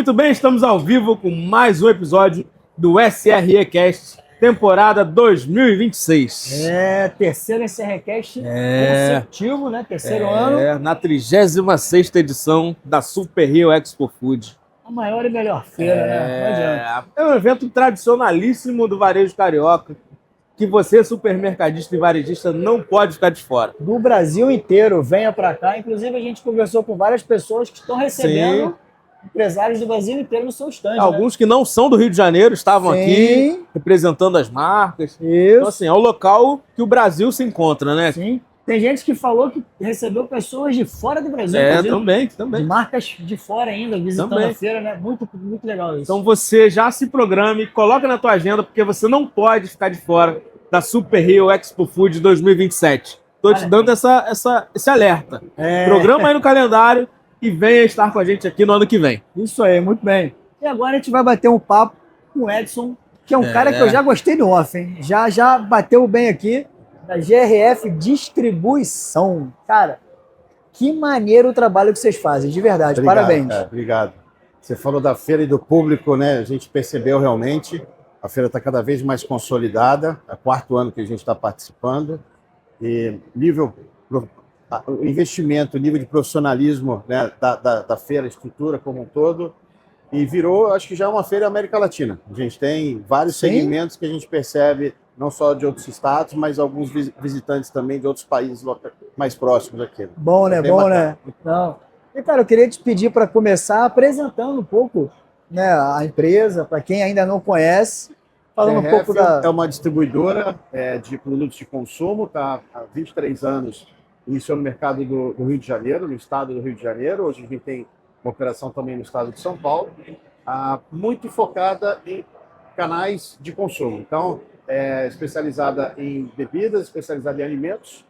Muito bem, estamos ao vivo com mais um episódio do SREcast, temporada 2026. Terceiro SREcast consecutivo, né? Terceiro ano. Na 36ª edição da Super Rio Expo Food. A maior e melhor feira, né? Não adianta. É um evento tradicionalíssimo do varejo carioca, que você, supermercadista e varejista, não pode ficar de fora. Do Brasil inteiro, venha para cá. Inclusive, a gente conversou com várias pessoas que estão recebendo empresários do Brasil inteiro no seu stand. Alguns que não são do Rio de Janeiro estavam aqui representando as marcas. Isso. Então, assim, é o local que o Brasil se encontra, né? Sim. Tem gente que falou que recebeu pessoas de fora do Brasil. Também. De marcas de fora ainda, visitando a feira, né? Muito, muito legal isso. Então você já se programe, coloca na tua agenda, porque você não pode ficar de fora da Super Rio Expo Food 2027. Estou te dando esse alerta. Programa aí no calendário e venha estar com a gente aqui no ano que vem. Isso aí, muito bem. E agora a gente vai bater um papo com o Edson, que é um cara que eu já gostei no off, hein? Já bateu bem aqui, da GRF Distribuição. Cara, que maneiro o trabalho que vocês fazem, de verdade. Obrigado, parabéns. Cara, obrigado. Você falou da feira e do público, né? A gente percebeu realmente, a feira está cada vez mais consolidada, é o 4º ano que a gente está participando, e o investimento, o nível de profissionalismo, né, da feira, a estrutura como um todo, e virou, acho que já uma feira América Latina. A gente tem vários segmentos que a gente percebe, não só de outros estados, mas alguns visitantes também de outros países mais próximos aqui. Bom, né? Bom, né? Então, e, cara, eu queria te pedir para começar apresentando um pouco, né, a empresa, para quem ainda não conhece, falando um pouco da... É uma distribuidora de produtos de consumo, está há 23 anos, iniciou no mercado do Rio de Janeiro, no estado do Rio de Janeiro. Hoje a gente tem uma operação também no estado de São Paulo, muito focada em canais de consumo. Então, especializada em bebidas, especializada em alimentos,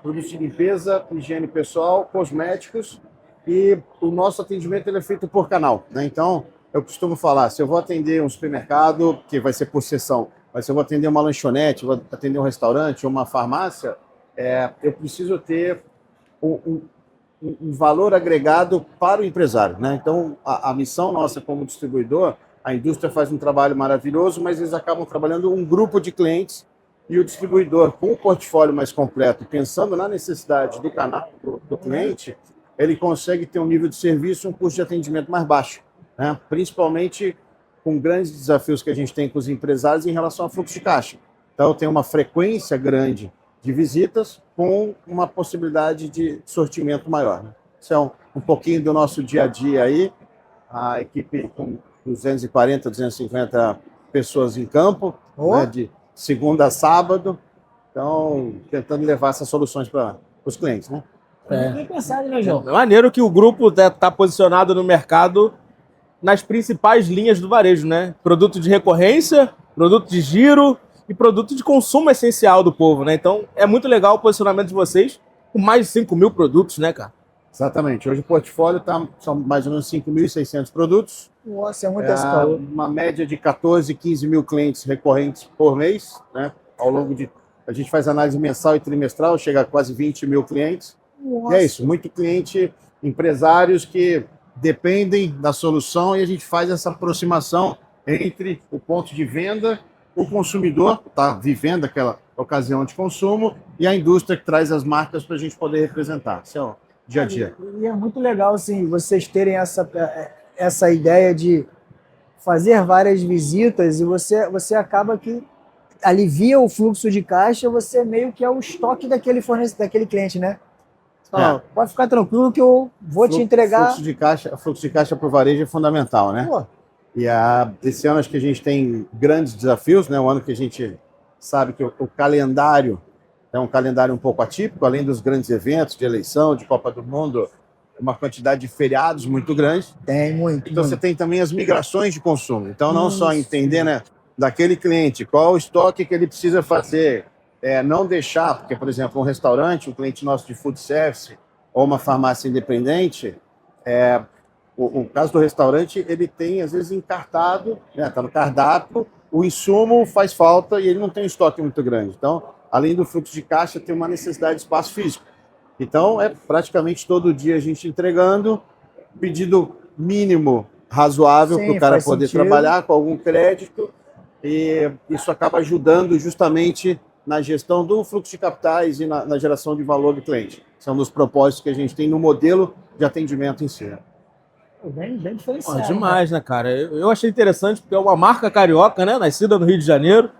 produtos de limpeza, higiene pessoal, cosméticos, e o nosso atendimento ele é feito por canal, né? Então, eu costumo falar, se eu vou atender um supermercado, que vai ser por sessão, mas se eu vou atender uma lanchonete, vou atender um restaurante ou uma farmácia, eu preciso ter um valor agregado para o empresário, né? Então, a missão nossa como distribuidor, a indústria faz um trabalho maravilhoso, mas eles acabam trabalhando um grupo de clientes, e o distribuidor, com o portfólio mais completo, pensando na necessidade do canal do cliente, ele consegue ter um nível de serviço, um custo de atendimento mais baixo, né? Principalmente com grandes desafios que a gente tem com os empresários em relação ao fluxo de caixa. Então, tem uma frequência grande de visitas com uma possibilidade de sortimento maior, né? Isso é um pouquinho do nosso dia a dia aí. A equipe com 240, 250 pessoas em campo, né, de segunda a sábado. Então, tentando levar essas soluções para os clientes, né? Bem pensado, né, João? É maneiro que o grupo está posicionado no mercado nas principais linhas do varejo, né? Produto de recorrência, produto de giro e produto de consumo essencial do povo, né? Então, é muito legal o posicionamento de vocês com mais de 5 mil produtos, né, cara? Exatamente. Hoje o portfólio são mais ou menos 5.600 produtos. Nossa, é muita escala. Uma média de 14, 15 mil clientes recorrentes por mês, né? Ao longo de... A gente faz análise mensal e trimestral, chega a quase 20 mil clientes. Nossa. E é isso, muito cliente, empresários que dependem da solução, e a gente faz essa aproximação entre o ponto de venda, o consumidor está vivendo aquela ocasião de consumo, e a indústria que traz as marcas para a gente poder representar. Isso é o dia a dia. E é muito legal, assim, vocês terem essa ideia de fazer várias visitas, e você acaba que alivia o fluxo de caixa, você meio que é o estoque daquele cliente, né? Pode ficar tranquilo que eu vou te entregar... Fluxo de caixa para o varejo é fundamental, né? Pô. E esse ano acho que a gente tem grandes desafios, né? Um ano que a gente sabe que o calendário é um calendário um pouco atípico, além dos grandes eventos de eleição, de Copa do Mundo, uma quantidade de feriados muito grande. Tem muito. Então você tem também as migrações de consumo. Então não só entender, né, daquele cliente, qual o estoque que ele precisa fazer, não deixar, porque, por exemplo, um restaurante, um cliente nosso de food service ou uma farmácia independente, o caso do restaurante, ele tem, às vezes, encartado, né, tá no cardápio, o insumo faz falta e ele não tem um estoque muito grande. Então, além do fluxo de caixa, tem uma necessidade de espaço físico. Então, praticamente todo dia a gente entregando, pedido mínimo razoável Sim, para o cara faz poder sentido. trabalhar com algum crédito, e isso acaba ajudando justamente na gestão do fluxo de capitais e na geração de valor do cliente. São dos propósitos que a gente tem no modelo de atendimento em si. Bem Pô, diferenciado. demais, né, cara? Eu achei interessante porque é uma marca carioca, né? Nascida no Rio de Janeiro.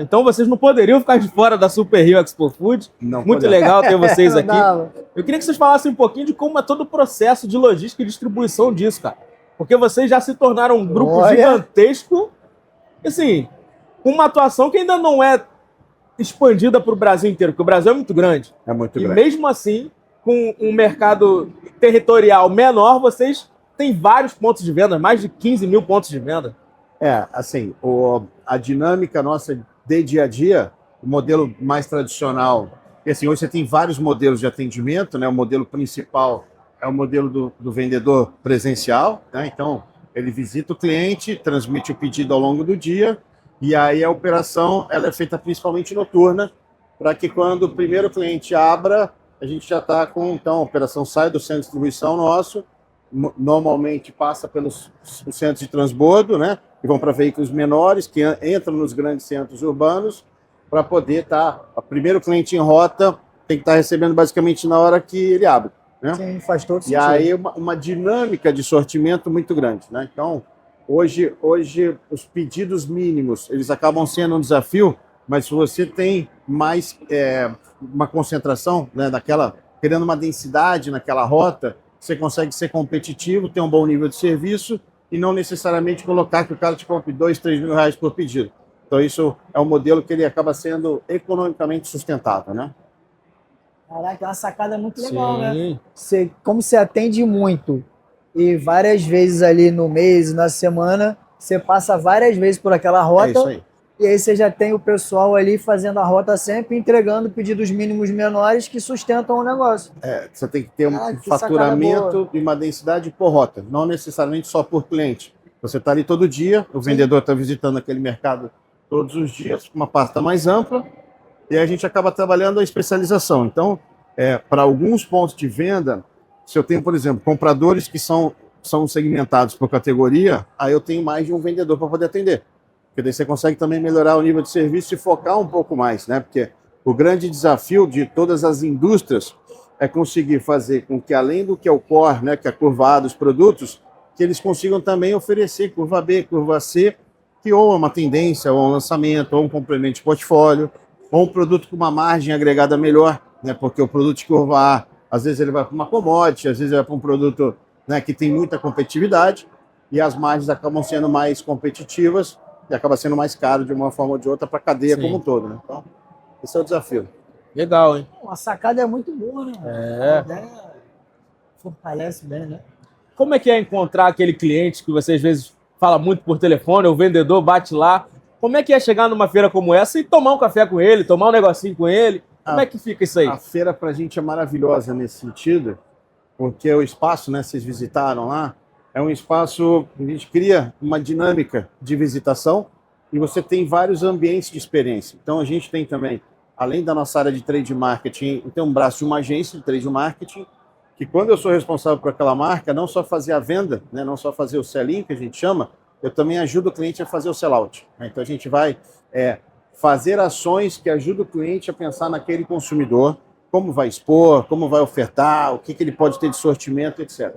Então vocês não poderiam ficar de fora da Super Rio Expo Food. Não Muito podemos. legal ter vocês Não aqui. dava. Eu queria que vocês falassem um pouquinho de como é todo o processo de logística e distribuição disso, cara. Porque vocês já se tornaram um grupo Olha. gigantesco, assim, com uma atuação que ainda não é expandida para o Brasil inteiro, porque o Brasil é muito grande. É muito E grande. mesmo assim, com um mercado territorial menor, vocês têm vários pontos de venda, mais de 15 mil pontos de venda. Assim, a dinâmica nossa de dia a dia, o modelo mais tradicional, e assim, hoje você tem vários modelos de atendimento, né? O modelo principal é o modelo do vendedor presencial, né? Então, ele visita o cliente, transmite o pedido ao longo do dia, e aí a operação ela é feita principalmente noturna, para que quando o primeiro cliente abra, a gente já está com, então, a operação sai do centro de distribuição nosso, normalmente passa pelos centros de transbordo, né? Que vão para veículos menores, que entram nos grandes centros urbanos, para poder estar. O primeiro cliente em rota tem que estar recebendo basicamente na hora que ele abre. Né? Sim, faz todo E sentido. aí uma dinâmica de sortimento muito grande. Né? Então, hoje os pedidos mínimos eles acabam sendo um desafio, mas se você tem mais uma concentração, né, querendo uma densidade naquela rota, você consegue ser competitivo, ter um bom nível de serviço e não necessariamente colocar que o cara te compre 2, 3 mil reais por pedido. Então, isso é um modelo que ele acaba sendo economicamente sustentável, né? Caraca, é uma sacada muito legal, né? Sim. Como você atende muito e várias vezes ali no mês, na semana, você passa várias vezes por aquela rota. É isso aí. E aí você já tem o pessoal ali fazendo a rota sempre, entregando pedidos mínimos menores que sustentam o negócio. Você tem que ter um Que sacada faturamento e uma densidade por rota, não necessariamente só por cliente. Você está ali todo dia, o vendedor está visitando aquele mercado todos os dias, uma pasta mais ampla, e a gente acaba trabalhando a especialização. Então, para alguns pontos de venda, se eu tenho, por exemplo, compradores que são segmentados por categoria, aí eu tenho mais de um vendedor para poder atender. Porque daí você consegue também melhorar o nível de serviço e focar um pouco mais, né? Porque o grande desafio de todas as indústrias é conseguir fazer com que, além do que é o core, né, que é a curva A dos produtos, que eles consigam também oferecer curva B, curva C, que ou é uma tendência, ou um lançamento, ou um complemento de portfólio, ou um produto com uma margem agregada melhor, né? Porque o produto de curva A, às vezes ele vai para uma commodity, às vezes ele vai para um produto, né, que tem muita competitividade, e as margens acabam sendo mais competitivas, e acaba sendo mais caro de uma forma ou de outra para a cadeia Sim. como um todo, né? Então, esse é o desafio. Legal, hein? A sacada é muito boa, né? A ideia fortalece bem, né? Como é que é encontrar aquele cliente que você às vezes fala muito por telefone, o vendedor bate lá? Como é que é chegar numa feira como essa e tomar um café com ele, tomar um negocinho com ele? Como é que fica isso aí? A feira para a gente é maravilhosa nesse sentido, porque o espaço, né, vocês visitaram lá, é um espaço que a gente cria uma dinâmica de visitação e você tem vários ambientes de experiência. Então a gente tem também, além da nossa área de trade marketing, tem um braço de uma agência de trade marketing, que quando eu sou responsável por aquela marca, não só fazer a venda, né, não só fazer o sell-in, que a gente chama, eu também ajudo o cliente a fazer o sell-out. Então a gente vai fazer ações que ajudam o cliente a pensar naquele consumidor, como vai expor, como vai ofertar, o que ele pode ter de sortimento, etc.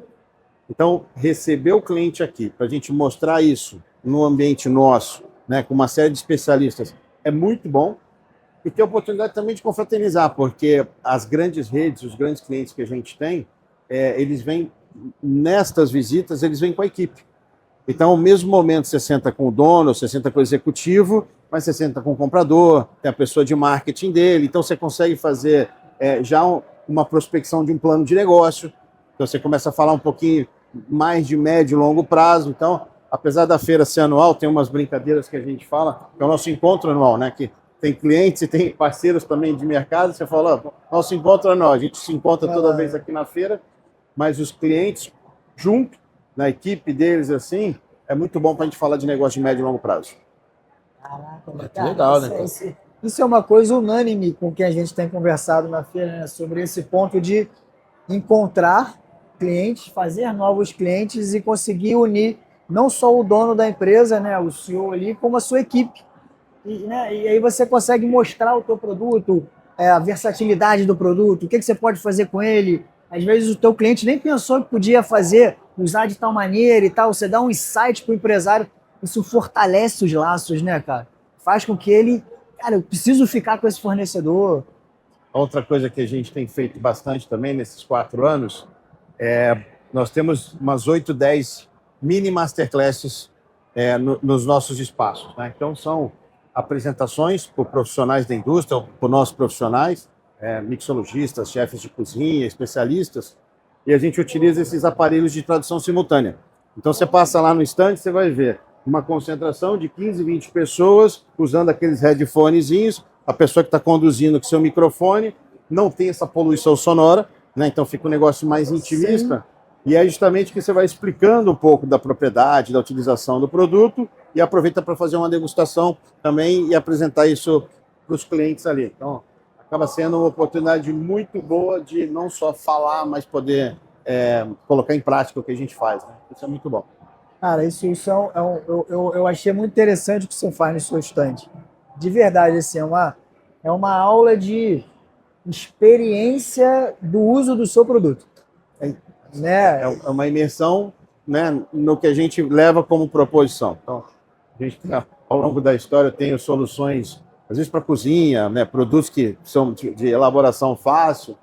Então, receber o cliente aqui, para a gente mostrar isso no ambiente nosso, né, com uma série de especialistas, é muito bom. E ter a oportunidade também de confraternizar, porque as grandes redes, os grandes clientes que a gente tem, eles vêm, nestas visitas, eles vêm com a equipe. Então, ao mesmo momento, você senta com o dono, você senta com o executivo, mas você senta com o comprador, tem a pessoa de marketing dele, então você consegue fazer já uma prospecção de um plano de negócio, então você começa a falar um pouquinho mais de médio e longo prazo. Então, apesar da feira ser anual, tem umas brincadeiras que a gente fala, que é o nosso encontro anual, né? Que tem clientes e tem parceiros também de mercado, você fala, nosso encontro anual, a gente se encontra toda vez aqui na feira, mas os clientes junto, na equipe deles, assim, é muito bom para a gente falar de negócio de médio e longo prazo. Caraca, Que legal, né? Isso é uma coisa unânime com quem a gente tem conversado na feira, né? Sobre esse ponto de encontrar clientes, fazer novos clientes e conseguir unir não só o dono da empresa, né, o CEO ali, como a sua equipe. E aí você consegue mostrar o teu produto, a versatilidade do produto, o que você pode fazer com ele. Às vezes o teu cliente nem pensou que podia fazer, usar de tal maneira e tal. Você dá um insight para o empresário, isso fortalece os laços, né, cara? Faz com que ele, cara, eu preciso ficar com esse fornecedor. Outra coisa que a gente tem feito bastante também nesses 4 anos nós temos umas 8, 10 mini masterclasses nos nossos espaços, né? Então são apresentações por profissionais da indústria, por nossos profissionais, mixologistas, chefes de cozinha, especialistas, e a gente utiliza esses aparelhos de tradução simultânea. Então você passa lá no stand, você vai ver uma concentração de 15, 20 pessoas usando aqueles headphonezinhos, a pessoa que está conduzindo com seu microfone, não tem essa poluição sonora, né? Então fica um negócio mais intimista. Sim. E é justamente que você vai explicando um pouco da propriedade, da utilização do produto e aproveita para fazer uma degustação também e apresentar isso para os clientes ali. Então, acaba sendo uma oportunidade muito boa de não só falar, mas poder colocar em prática o que a gente faz, né? Isso é muito bom. Cara, isso eu achei muito interessante o que você faz no seu stand. De verdade, assim, é uma aula de experiência do uso do seu produto. Né? É uma imersão, né, no que a gente leva como proposição. Então, a gente, ao longo da história, tem soluções, às vezes para cozinha, né, produtos que são de elaboração fácil,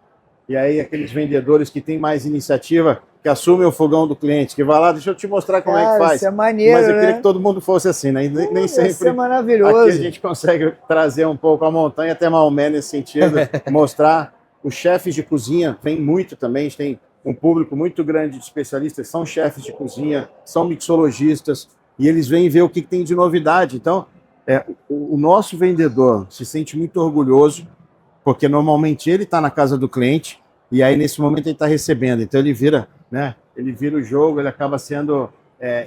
e aí aqueles vendedores que têm mais iniciativa, que assumem o fogão do cliente, que vai lá, deixa eu te mostrar como é que faz. Isso é maneiro, mas eu queria né? que todo mundo fosse assim, né? Nem sempre. Isso é maravilhoso. Aqui a gente consegue trazer um pouco a montanha até Maomé nesse sentido, mostrar. Os chefes de cozinha vêm muito também, a gente tem um público muito grande de especialistas, são chefes de cozinha, são mixologistas, e eles vêm ver o que tem de novidade. Então, o nosso vendedor se sente muito orgulhoso, porque normalmente ele está na casa do cliente, e aí nesse momento ele está recebendo. Então ele vira, né? Ele vira o jogo, ele acaba sendo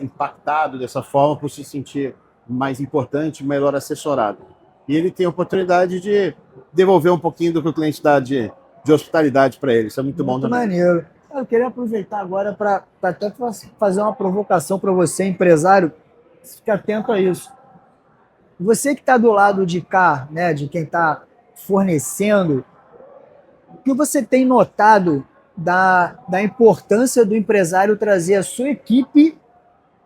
impactado dessa forma por se sentir mais importante, melhor assessorado. E ele tem a oportunidade de devolver um pouquinho do que o cliente dá de hospitalidade para ele. Isso é muito bom também. Muito maneiro. Eu queria aproveitar agora para até fazer uma provocação para você, empresário. Fique atento a isso. Você que está do lado de cá, né, de quem está fornecendo, o que você tem notado da importância do empresário trazer a sua equipe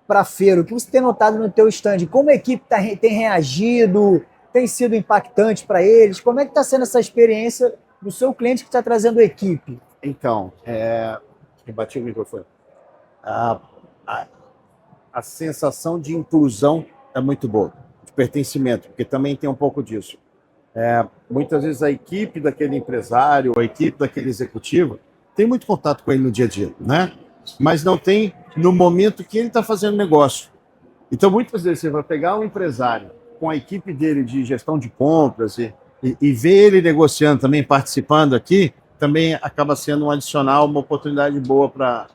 para a feira? O que você tem notado no teu stand? Como a equipe tem reagido? Tem sido impactante para eles? Como é que está sendo essa experiência do seu cliente que está trazendo a equipe? Então, eu bati o microfone. A sensação de inclusão é muito boa, de pertencimento, porque também tem um pouco disso. Muitas vezes a equipe daquele empresário, a equipe daquele executivo, tem muito contato com ele no dia a dia, né? Mas não tem no momento que ele está fazendo negócio. Então, muitas vezes você vai pegar um empresário com a equipe dele de gestão de compras e ver ele negociando também, participando aqui, também acaba sendo um adicional, uma oportunidade boa para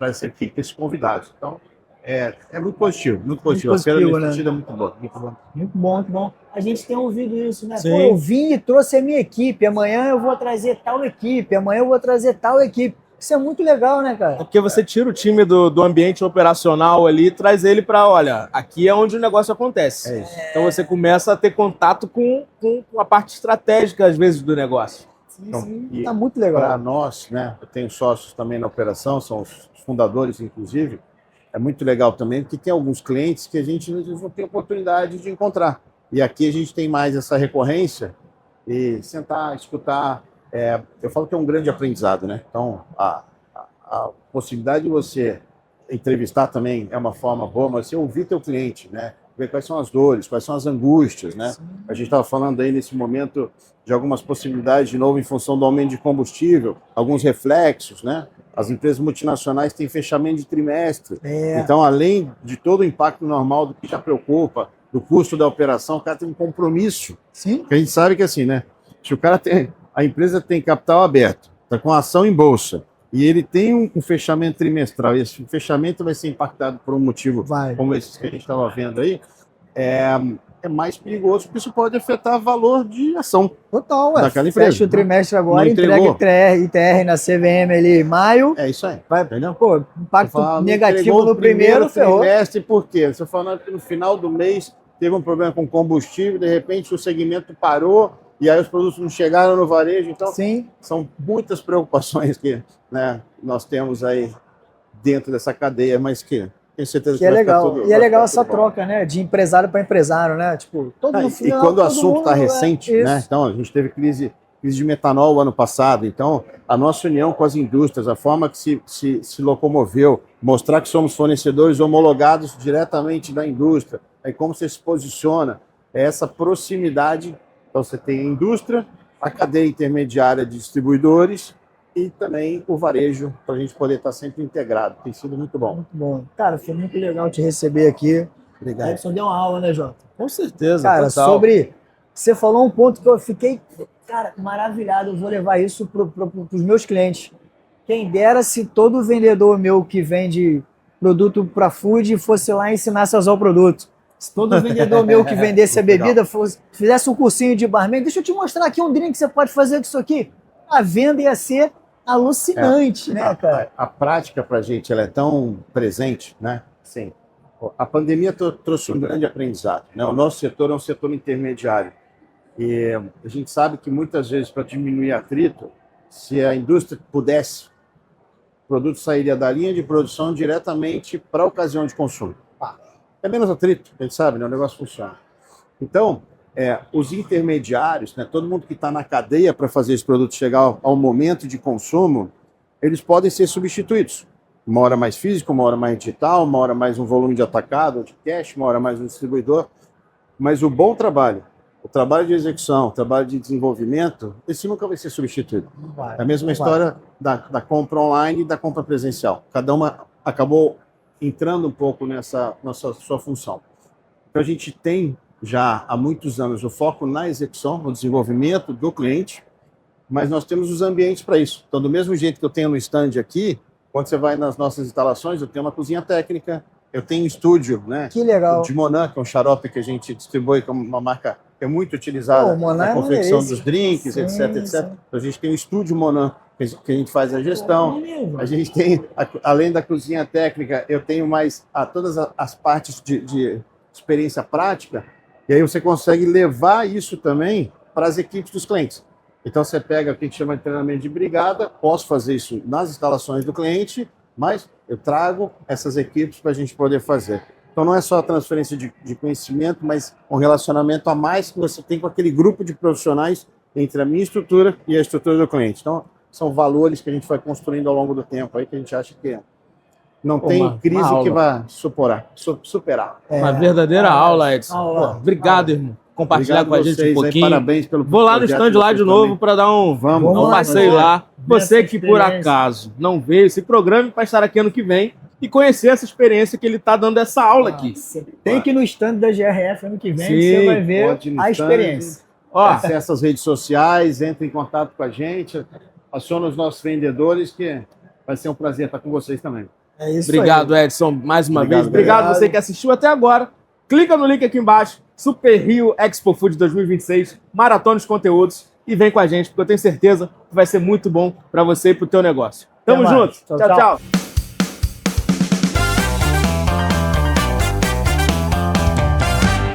essa equipe, esses convidados. Então, é muito positivo, muito positivo. A feira nesse sentido é muito boa. Muito bom. Muito bom, muito bom. A gente tem ouvido isso, né? Sim. Pô, eu vim e trouxe a minha equipe, amanhã eu vou trazer tal equipe, amanhã eu vou trazer tal equipe. Isso é muito legal, né, cara? É porque você tira o time do ambiente operacional ali e traz ele para, olha, aqui é onde o negócio acontece. É isso. Então você começa a ter contato com a parte estratégica, às vezes, do negócio. Sim, tá muito legal. Para nós, né, eu tenho sócios também na operação, são os fundadores, inclusive, é muito legal também, porque tem alguns clientes que a gente não tem oportunidade de encontrar. E aqui a gente tem mais essa recorrência e sentar, escutar. Eu falo que é um grande aprendizado, né? Então, a possibilidade de você entrevistar também é uma forma boa, mas você ouvir teu cliente, né? Ver quais são as dores, quais são as angústias, né? Sim. A gente estava falando aí nesse momento de algumas possibilidades de novo em função do aumento de combustível, alguns reflexos, né? As empresas multinacionais têm fechamento de trimestre. Então, além de todo o impacto normal do que já preocupa, do custo da operação, o cara tem um compromisso. Sim. Porque a gente sabe que assim, né? Se o cara a empresa tem capital aberto, está com ação em bolsa, e ele tem um fechamento trimestral, e esse fechamento vai ser impactado por um motivo como esse que a gente estava vendo aí, é é mais perigoso, porque isso pode afetar o valor de ação. Total, daquela empresa. Fecha o trimestre agora, Não entregou. entrega ITR na CVM ali em maio. É isso aí. Vai, Entendeu? pô, impacto Fala, negativo entregou no primeiro, ferrou. trimestre, por quê? Você falando que no final do mês teve um problema com combustível, de repente o segmento parou, e aí os produtos não chegaram no varejo. Então, Sim. são muitas preocupações que, né, nós temos aí dentro dessa cadeia, mas que tenho certeza que Que é vai ficar legal. tudo, E é vai legal ficar essa tudo bom. troca, né? De empresário para empresário, né? Tipo, todo no E final, quando o todo assunto está mundo, recente, isso. né? Então, a gente teve crise de metanol ano passado. Então, a nossa união com as indústrias, a forma que se locomoveu, mostrar que somos fornecedores homologados diretamente da indústria, aí como você se posiciona, é essa proximidade. Então, você tem a indústria, a cadeia intermediária de distribuidores e também o varejo, para a gente poder estar sempre integrado. Tem sido muito bom. Muito bom. Cara, foi muito legal te receber aqui. Obrigado. Edson deu uma aula, né, Jota? Com certeza, Cara, total. sobre... Você falou um ponto que eu fiquei, cara, maravilhado. Eu vou levar isso para os meus clientes. Quem dera se todo vendedor meu que vende produto para food fosse lá e ensinasse a usar o produto. Se todo vendedor meu que vendesse a bebida fizesse um cursinho de barman, deixa eu te mostrar aqui um drink que você pode fazer com isso aqui. A venda ia ser alucinante, né, cara? A prática para a gente ela é tão presente, né? Sim. A pandemia trouxe um grande aprendizado, né? O nosso setor é um setor intermediário. E a gente sabe que muitas vezes, para diminuir atrito, se a indústria pudesse, o produto sairia da linha de produção diretamente para a ocasião de consumo. É menos atrito, a gente sabe, né? O negócio funciona. Então, os intermediários, né? Todo mundo que está na cadeia para fazer esse produto chegar ao momento de consumo, eles podem ser substituídos. Uma hora mais físico, uma hora mais digital, uma hora mais um volume de atacado, de cash, uma hora mais um distribuidor. Mas o bom trabalho, o trabalho de execução, o trabalho de desenvolvimento, esse nunca vai ser substituído. É a mesma história da compra online e da compra presencial. Cada uma acabou entrando um pouco nessa sua função. Então, a gente tem já há muitos anos o foco na execução, no desenvolvimento do cliente, mas nós temos os ambientes para isso. Então, do mesmo jeito que eu tenho no stand aqui, quando você vai nas nossas instalações, eu tenho uma cozinha técnica, eu tenho um estúdio, né? Que legal. De Monan, que é um xarope que a gente distribui como uma marca que é muito utilizada na confecção dos drinks, etc, etc. Então, a gente tem o estúdio Monan, que a gente faz a gestão. A gente tem, além da cozinha técnica, eu tenho mais todas as partes de experiência prática, e aí você consegue levar isso também para as equipes dos clientes. Então, você pega o que a gente chama de treinamento de brigada, posso fazer isso nas instalações do cliente, mas eu trago essas equipes para a gente poder fazer. Então, não é só a transferência de conhecimento, mas um relacionamento a mais que você tem com aquele grupo de profissionais entre a minha estrutura e a estrutura do cliente. Então, são valores que a gente vai construindo ao longo do tempo, aí que a gente acha que não tem crise que vai superar. Uma verdadeira aula, Edson. Pô, obrigado, irmão. Compartilhar com a gente um pouquinho. Aí, parabéns pelo Vou lá no stand lá de novo para dar um passeio lá. Você que por acaso não veio, se programe para estar aqui ano que vem e conhecer essa experiência que ele está dando essa aula aqui. Tem que ir no stand da GRF ano que vem, Sim, você vai ver a experiência. Acesse as redes sociais, entre em contato com a gente, aciona os nossos vendedores, que vai ser um prazer estar com vocês também. É isso Obrigado, aí. Edson, mais uma vez. Obrigado você que assistiu até agora. Clica no link aqui embaixo, Super Rio Expo Food 2026, maratona de conteúdos, e vem com a gente, porque eu tenho certeza que vai ser muito bom para você e para o teu negócio. Tamo junto. Tchau, tchau.